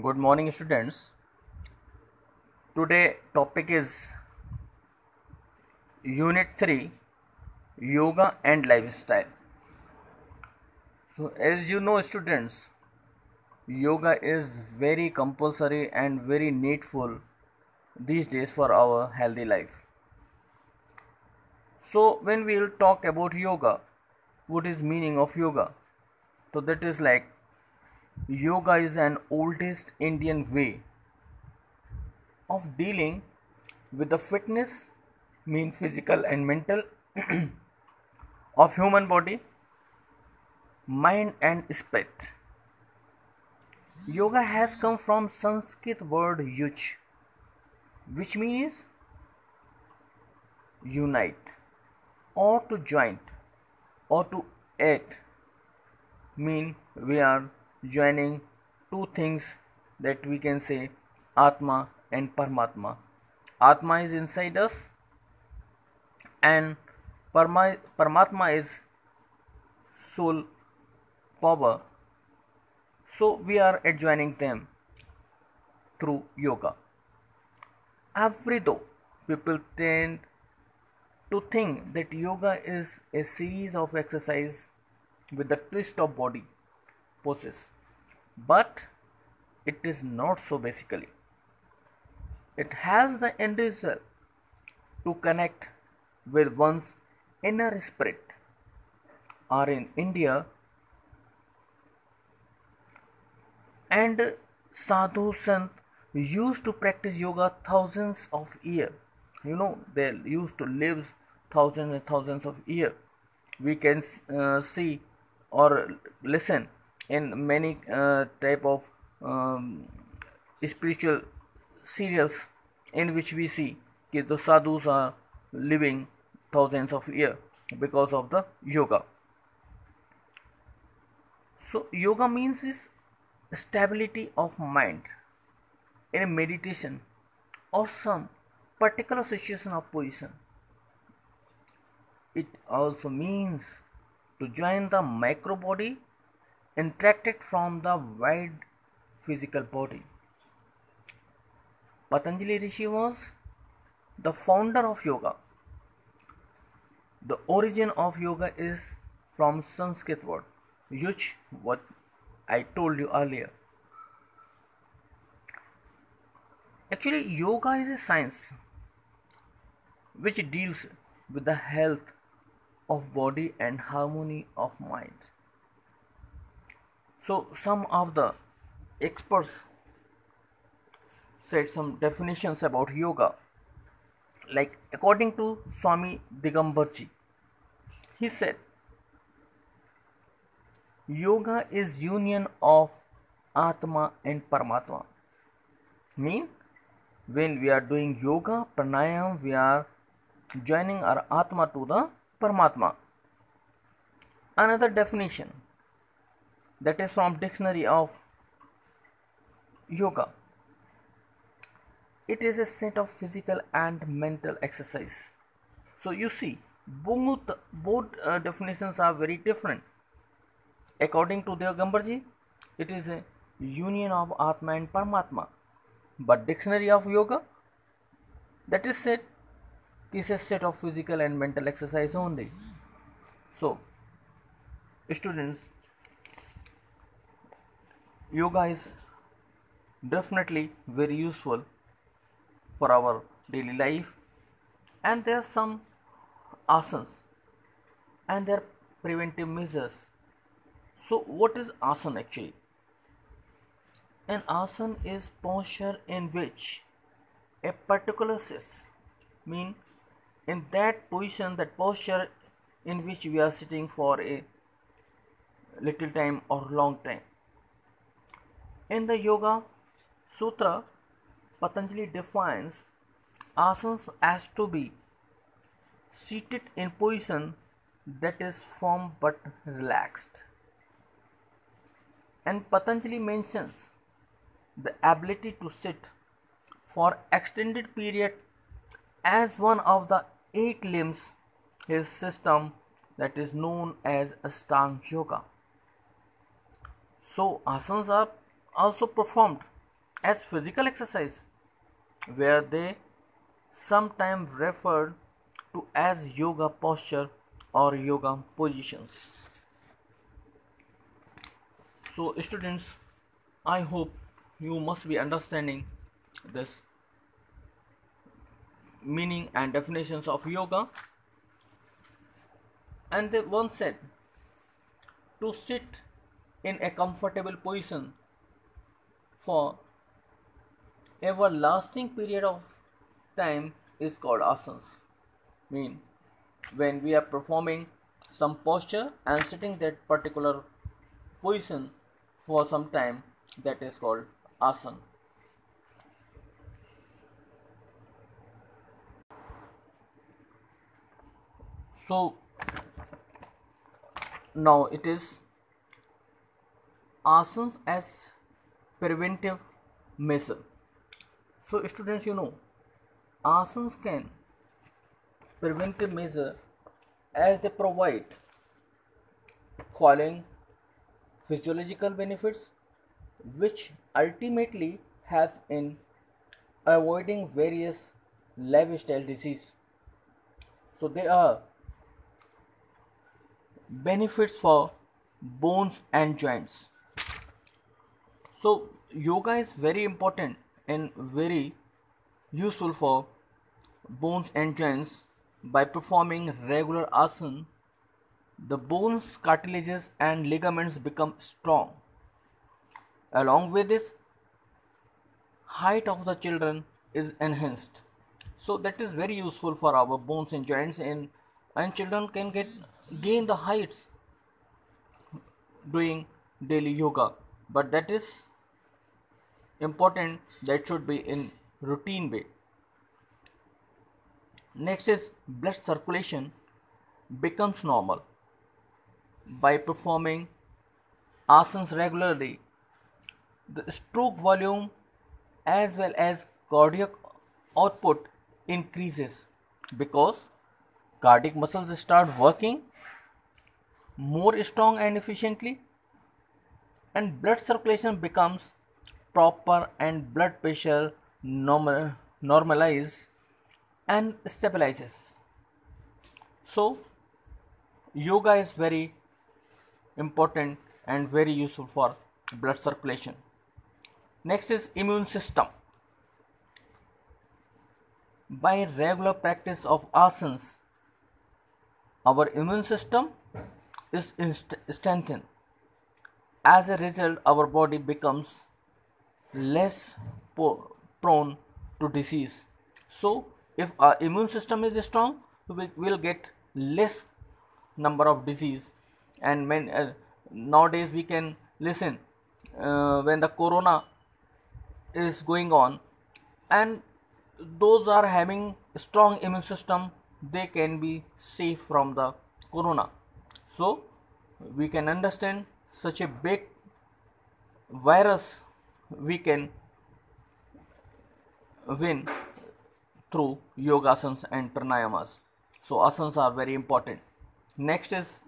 Good morning, students. Today topic is Unit 3, Yoga and Lifestyle. So as you know, students, yoga is very compulsory and very needful these days for our healthy life. So when we will talk about yoga, what is meaning of yoga? So that is like yoga is an oldest Indian way of dealing with the fitness, mean physical and mental of human body, mind and spirit. Yoga has come from Sanskrit word yuj, which means unite or to join or to add, mean we are joining two things that we can say Atma and Paramatma. Atma is inside us and Paramatma is soul power. So we are adjoining them through yoga. Every though people tend to think that yoga is a series of exercise with the twist of body poses, but it is not so basically. It has the end result to connect with one's inner spirit. Or in India, and sadhu sant used to practice yoga thousands of years. They used to live thousands and thousands of years. We can see or listen in many type of spiritual serials in which we see that the sadhus are living thousands of years because of the yoga. So yoga means is stability of mind in a meditation or some particular situation or position. It also means to join the micro body interacted from the wide physical body. Patanjali Rishi was the founder of yoga. The origin of yoga is from Sanskrit word yuj, what I told you earlier. Actually, yoga is a science which deals with the health of body and harmony of mind. So, some of the experts said some definitions about yoga. Like according to Swami Digambarji, he said, yoga is union of Atma and Paramatma. Mean when we are doing yoga, pranayam, we are joining our Atma to the Paramatma. Another definition that is from dictionary of yoga. It is a set of physical and mental exercise. So you see, both definitions are very different. According to Digambarji, it is a union of Atma and Paramatma. But dictionary of yoga, that is said, is a set of physical and mental exercise only. So, students, yoga is definitely very useful for our daily life, and there are some asanas and their preventive measures. So, what is asana actually? An asana is posture in which a particular sits, mean in that position, that posture in which we are sitting for a little time or long time. In the Yoga Sutra, Patanjali defines asanas as to be seated in position that is firm but relaxed. And Patanjali mentions the ability to sit for extended period as one of the 8 limbs his system that is known as Ashtanga Yoga. So asanas are also performed as physical exercise, where they sometimes referred to as yoga posture or yoga positions. So students, I hope you must be understanding this meaning and definitions of yoga. And they once said to sit in a comfortable position for everlasting period of time is called asanas. Mean when we are performing some posture and sitting that particular position for some time, that is called asana. So now it is asanas as preventive measure. So students, asanas can preventive measure as they provide following physiological benefits which ultimately help in avoiding various lifestyle disease. So there are benefits for bones and joints. So yoga is very important and very useful for bones and joints. By performing regular asana, the bones, cartilages and ligaments become strong. Along with this, height of the children is enhanced. So that is very useful for our bones and joints, and children can gain the heights doing daily yoga. But that is important, that should be in routine way. Next is blood circulation becomes normal. By performing asanas regularly, the stroke volume as well as cardiac output increases because cardiac muscles start working more strong and efficiently, and blood circulation becomes proper and blood pressure normalize and stabilizes. So yoga is very important and very useful for blood circulation. Next is immune system. By regular practice of asanas, our immune system is strengthened. As a result, our body becomes less prone to disease. So if our immune system is strong, we will get less number of disease. And nowadays we can listen when the corona is going on, and those are having strong immune system, they can be safe from the corona. So we can understand such a big virus we can win through yogasanas and pranayamas. So asanas are very important. Next is